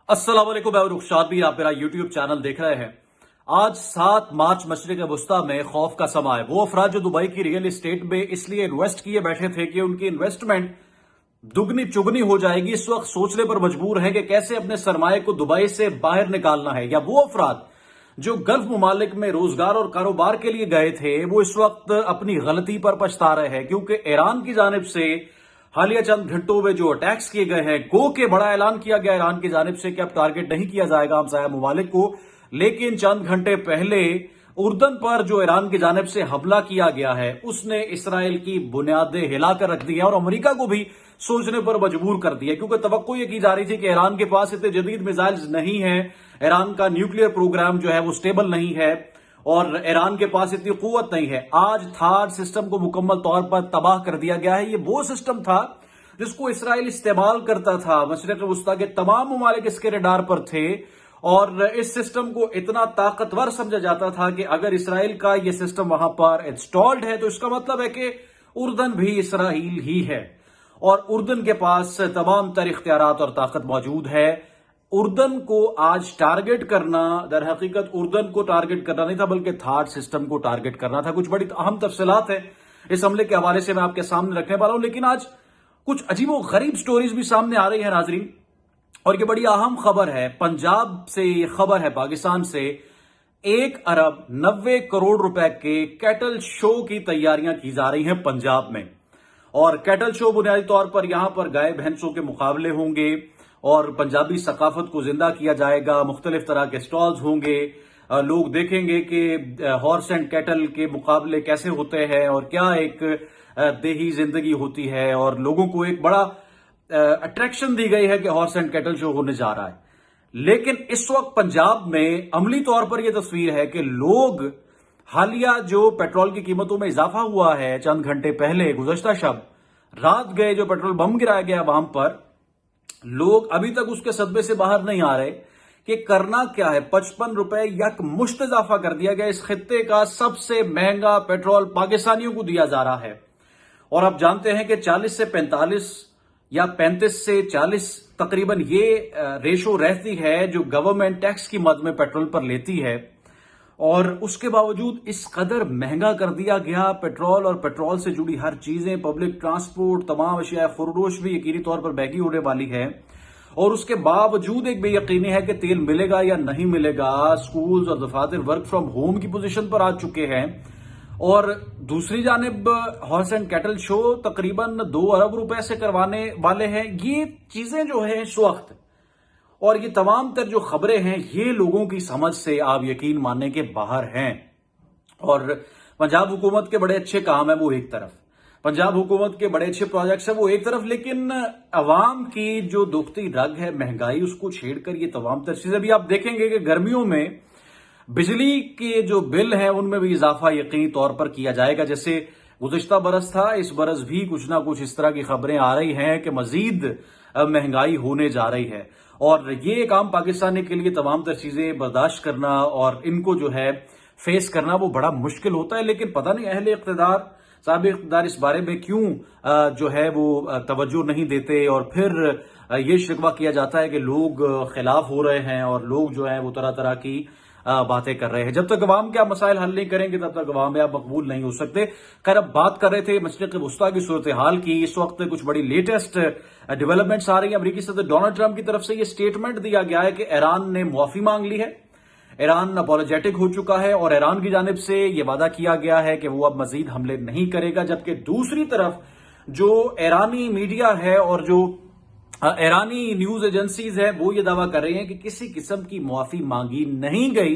अस्सलाम वालेकुम, मैं रुखसाद भी आप मेरा यूट्यूब चैनल देख रहे हैं। आज 7 मार्च मशरिक वस्ता में खौफ का समा है। वो अफराद जो दुबई की रियल एस्टेट में इसलिए इन्वेस्ट किए बैठे थे कि उनकी इन्वेस्टमेंट दुगनी चुगनी हो जाएगी, इस वक्त सोचने पर मजबूर है कि कैसे अपने सरमाए को दुबई से बाहर निकालना है। या वो अफराद जो गल्फ मुमालिक में रोजगार और कारोबार के लिए गए थे, वो इस वक्त अपनी गलती पर पछता रहे हैं, क्योंकि ईरान की जानिब से हालिया चंद घंटों में जो अटैक्स किए गए हैं, गो के बड़ा ऐलान किया गया ईरान की जानिब से कि अब टारगेट नहीं किया जाएगा हमसाया मुमालिक को। लेकिन चंद घंटे पहले उर्दन पर जो ईरान की जानिब से हमला किया गया है, उसने इसराइल की बुनियादें हिलाकर रख दी है और अमेरिका को भी सोचने पर मजबूर कर दिया, क्योंकि तवक्को ये की जा रही थी कि ईरान के पास इतने जदीद मिसाइल्स नहीं है, ईरान का न्यूक्लियर प्रोग्राम जो है वो स्टेबल नहीं है और ईरान के पास इतनी कुव्वत नहीं है। आज थाड सिस्टम को मुकम्मल तौर पर तबाह कर दिया गया है। ये वो सिस्टम था जिसको इसराइल इस्तेमाल करता था। मशरिक वस्ता के तमाम मुमालिक इसके रडार पर थे और इस सिस्टम को इतना ताकतवर समझा जाता था कि अगर इसराइल का ये सिस्टम वहां पर इंस्टॉल्ड है तो इसका मतलब है कि उर्दन भी इसराइल ही है और उर्दन के पास तमाम तर इख्तियारात और ताकत मौजूद है। उर्दन को आज टारगेट करना, दर हकीकत उर्दन को टारगेट करना नहीं था, बल्कि थाड सिस्टम को टारगेट करना था। कुछ बड़ी अहम तफसीलात है इस हमले के हवाले से मैं आपके सामने रखने वाला हूं, लेकिन आज कुछ अजीबो गरीब स्टोरीज भी सामने आ रही है नाजरीन, और ये बड़ी अहम खबर है। पंजाब से ये खबर है, पाकिस्तान से 1 अरब 90 करोड़ रुपए के कैटल शो की तैयारियां की जा रही हैं पंजाब में। और कैटल शो बुनियादी तौर पर यहां पर गाय भैंसों के मुकाबले होंगे और पंजाबी सकाफत को जिंदा किया जाएगा। मुख्तलिफ तरह के स्टॉल्स होंगे, लोग देखेंगे कि हॉर्स एंड कैटल के मुकाबले कैसे होते हैं और क्या एक देही जिंदगी होती है, और लोगों को एक बड़ा अट्रैक्शन दी गई है कि हॉर्स एंड कैटल शो होने जा रहा है। लेकिन इस वक्त पंजाब में अमली तौर पर यह तस्वीर है कि लोग हालिया जो पेट्रोल की कीमतों में इजाफा हुआ है, चंद घंटे पहले गुज़श्ता शब रात गए जो पेट्रोल बम गिराया गया वहां पर, लोग अभी तक उसके सदमे से बाहर नहीं आ रहे कि करना क्या है। 55 रुपए यक मुश्त इजाफा कर दिया गया। इस खित्ते का सबसे महंगा पेट्रोल पाकिस्तानियों को दिया जा रहा है और आप जानते हैं कि 40 से 45 या 35 से 40 तकरीबन ये रेशो रहती है जो गवर्नमेंट टैक्स की मद में पेट्रोल पर लेती है, और उसके बावजूद इस कदर महंगा कर दिया गया पेट्रोल और पेट्रोल से जुड़ी हर चीजें, पब्लिक ट्रांसपोर्ट, तमाम अशिया फरोश भी यकीनी तौर पर महंगी होने वाली है। और उसके बावजूद एक बेयकीनी है कि तेल मिलेगा या नहीं मिलेगा। स्कूल्स और दफातर वर्क फ्रॉम होम की पोजीशन पर आ चुके हैं और दूसरी जानिब हॉर्स एंड कैटल शो तकरीबन 2 अरब रुपए से करवाने वाले हैं। ये चीजें जो है इस वक्त और ये तमाम तर जो खबरें हैं, ये लोगों की समझ से आप यकीन मानने के बाहर हैं। और पंजाब हुकूमत के बड़े अच्छे काम है वो एक तरफ, पंजाब हुकूमत के बड़े अच्छे प्रोजेक्ट्स है वो एक तरफ, लेकिन अवाम की जो दुखती रग है महंगाई, उसको छेड़कर ये तमाम तर चीजें भी आप देखेंगे कि गर्मियों में बिजली के जो बिल हैं उनमें भी इजाफा यकीनी तौर पर किया जाएगा। जैसे गुज़श्ता बरस था, इस बरस भी कुछ ना कुछ इस तरह की खबरें आ रही हैं कि मजीद महंगाई होने जा रही है। और ये एक आम पाकिस्तानी के लिए तमाम तर चीजें बर्दाश्त करना और इनको जो है फेस करना वो बड़ा मुश्किल होता है। लेकिन पता नहीं अहले इख्तिदार, साहब इख्तिदार इस बारे में क्यों जो है वो तवज्जो नहीं देते, और फिर ये शिकवा किया जाता है कि लोग खिलाफ हो रहे हैं और लोग जो है वो तरह तरह की बातें कर रहे हैं। जब तक अवाम के आप मसाइल हल नहीं करेंगे तब तक अवाम में आप मकबूल नहीं हो सकते। खैर, अब बात कर रहे थे मशरिक वस्ता की सूरत हाल की। इस वक्त कुछ बड़ी लेटेस्ट डेवलपमेंट्स आ रही है। अमेरिकी सदर डोनाल्ड ट्रंप की तरफ से यह स्टेटमेंट दिया गया है कि ईरान ने मुआफी मांग ली है, ईरान अपॉलोजेटिक हो चुका है और ईरान की जानिब से यह वादा किया गया है कि वो अब मजीद हमले नहीं करेगा। जबकि दूसरी तरफ जो ईरानी मीडिया है और जो ईरानी न्यूज एजेंसीज है वो ये दावा कर रही हैं कि किसी किस्म की मुआफी मांगी नहीं गई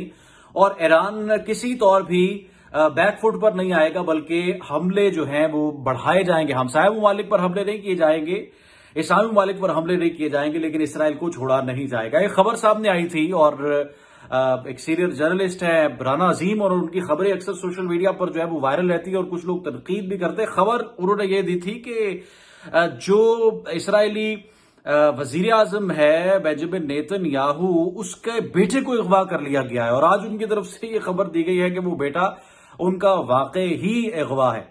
और ईरान किसी तौर भी बैकफुट पर नहीं आएगा, बल्कि हमले जो हैं वो बढ़ाए जाएंगे। हमसाया मुमालिक पर हमले नहीं किए जाएंगे, इस्लामी मुमालिक पर हमले नहीं किए जाएंगे, लेकिन इसराइल को छोड़ा नहीं जाएगा। एक खबर सामने आई थी और एक सीनियर जर्नलिस्ट है राना अजीम, और उनकी खबरें अक्सर सोशल मीडिया पर जो है वो वायरल रहती है और कुछ लोग तनकीद भी करते हैं। खबर उन्होंने ये दी थी कि जो इसराइली वजीर आजम है बेंजामिन नेतन्याहू, उसके बेटे को अगवा कर लिया गया है और आज उनकी तरफ से ये खबर दी गई है कि वो बेटा उनका वाकई ही अगवा है।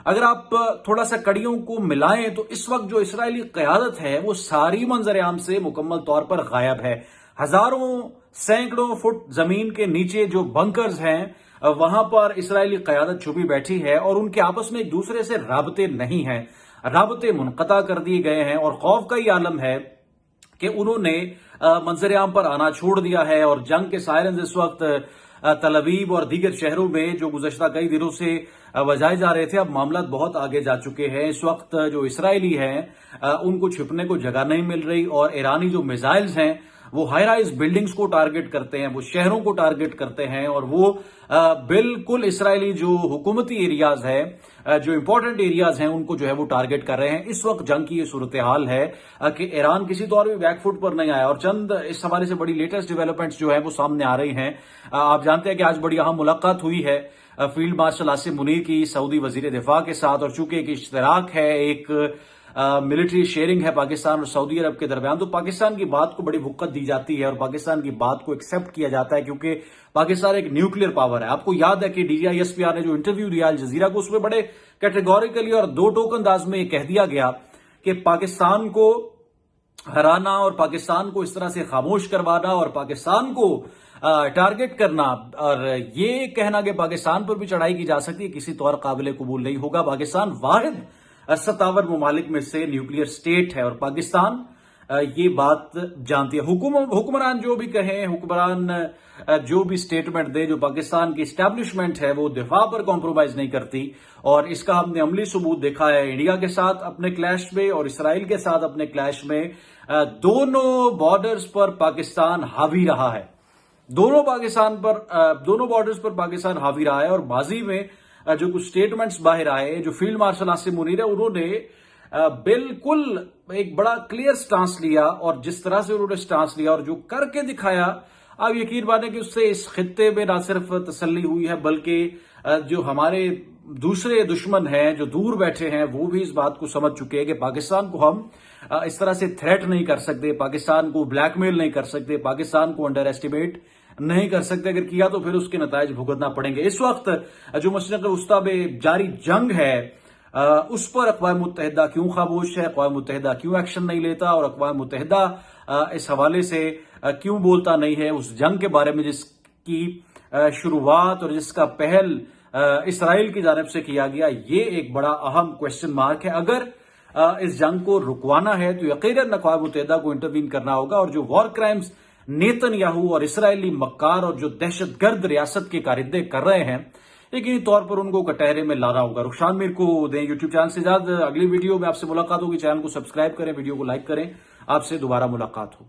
अगर आप थोड़ा सा कड़ियों को मिलाएं तो इस वक्त जो इसराइली क़यादत है वो सारी मंजर आम से मुकम्मल तौर पर गायब है। हजारों सैकड़ों फुट जमीन के नीचे जो बंकर्स हैं वहां पर इसराइली कयादत छुपी बैठी है और उनके आपस में एक दूसरे से राबते नहीं हैं, राबते मुनक़ता कर दिए गए हैं और खौफ का ही आलम है कि उन्होंने मंजर-ए-आम पर आना छोड़ दिया है और जंग के सायरन इस वक्त तल अवीव और दीगर शहरों में जो गुज़श्ता कई दिनों से बजाए जा रहे थे, अब मामला बहुत आगे जा चुके हैं। इस वक्त जो इसराइली हैं उनको छिपने को जगह नहीं मिल रही और ईरानी जो मिसाइल्स हैं वो हाई राइज बिल्डिंग्स को टारगेट करते हैं, वो शहरों को टारगेट करते हैं और वो बिल्कुल इसराइली जो हुकूमती एरियाज है, जो इंपॉर्टेंट एरियाज हैं उनको जो है वो टारगेट कर रहे हैं। इस वक्त जंग की ये सूरत हाल है कि ईरान किसी तौर भी बैकफुट पर नहीं आया और चंद इस हवाले से बड़ी लेटेस्ट डेवलपमेंट्स जो है वो सामने आ रही हैं। आप जानते हैं कि आज बड़ी अहम मुलाकात हुई है फील्ड मार्शल आसिम मुनीर की सऊदी वजीर दिफा के साथ और चूंकि एक इश्तराक है, एक मिलिट्री शेयरिंग है पाकिस्तान और सऊदी अरब के दरमियान, तो पाकिस्तान की बात को बड़ी वक़्त दी जाती है और पाकिस्तान की बात को एक्सेप्ट किया जाता है क्योंकि पाकिस्तान एक न्यूक्लियर पावर है। आपको याद है कि DISPR ने जो इंटरव्यू दिया अल जजीरा को, उसमें बड़े कैटेगोरिकली और दो टोक अंदाज में यह कह दिया गया कि पाकिस्तान को हराना और पाकिस्तान को इस तरह से खामोश करवाना और पाकिस्तान को टारगेट करना और ये कहना कि पाकिस्तान पर भी चढ़ाई की जा सकती है किसी तौर काबिल कबूल नहीं होगा। पाकिस्तान वाहिद 57 ममालिक में से न्यूक्लियर स्टेट है और पाकिस्तान ये बात जानती है। हुक्मरान जो भी कहें, हुक्मरान जो भी स्टेटमेंट दे, जो पाकिस्तान की एस्टैब्लिशमेंट है वो दिफा पर कॉम्प्रोमाइज नहीं करती और इसका हमने अमली सबूत देखा है इंडिया के साथ अपने क्लैश में और इसराइल के साथ अपने क्लैश में। दोनों बॉर्डर्स पर पाकिस्तान हावी रहा है, दोनों बॉर्डर्स पर पाकिस्तान हावी रहा है और माजी में जो कुछ स्टेटमेंट्स बाहर आए, जो फील्ड मार्शल आसिम मुनीर है उन्होंने बिल्कुल एक बड़ा क्लियर स्टांस लिया और जिस तरह से उन्होंने स्टांस लिया और जो करके दिखाया, आप यकीन माने कि उससे इस खित्ते में ना सिर्फ तसल्ली हुई है बल्कि जो हमारे दूसरे दुश्मन हैं जो दूर बैठे हैं वो भी इस बात को समझ चुके हैं कि पाकिस्तान को हम इस तरह से थ्रेट नहीं कर सकते, पाकिस्तान को ब्लैकमेल नहीं कर सकते, पाकिस्तान को अंडर एस्टिमेट नहीं कर सकते। अगर किया तो फिर उसके नताइज भुगतना पड़ेंगे। इस वक्त जो मशरिक़ वस्ता में जारी जंग है उस पर अक़वाम मुत्तहिदा क्यों खामोश है, अक़वाम मुत्तहिदा क्यों एक्शन नहीं लेता और अक़वाम मुत्तहिदा इस हवाले से क्यों बोलता नहीं है उस जंग के बारे में जिसकी शुरुआत और जिसका पहल इसराइल की जानिब से किया गया। ये एक बड़ा अहम क्वेश्चन मार्क है। अगर इस जंग को रुकवाना है तो यकीनन अक़वाम मुत्तहिदा को इंटरवीन करना होगा और जो वॉर क्राइम्स नेतन्याहू और इसराइली मक्कार और जो दहशतगर्द रियासत के कारिंदे कर रहे हैं, यकीनी तौर पर उनको कटहरे में लाना होगा। रुखसान मीर को दें यूट्यूब चैनल से इजाजत। अगली वीडियो में आपसे मुलाकात होगी। चैनल को सब्सक्राइब करें, वीडियो को लाइक करें। आपसे दोबारा मुलाकात हो।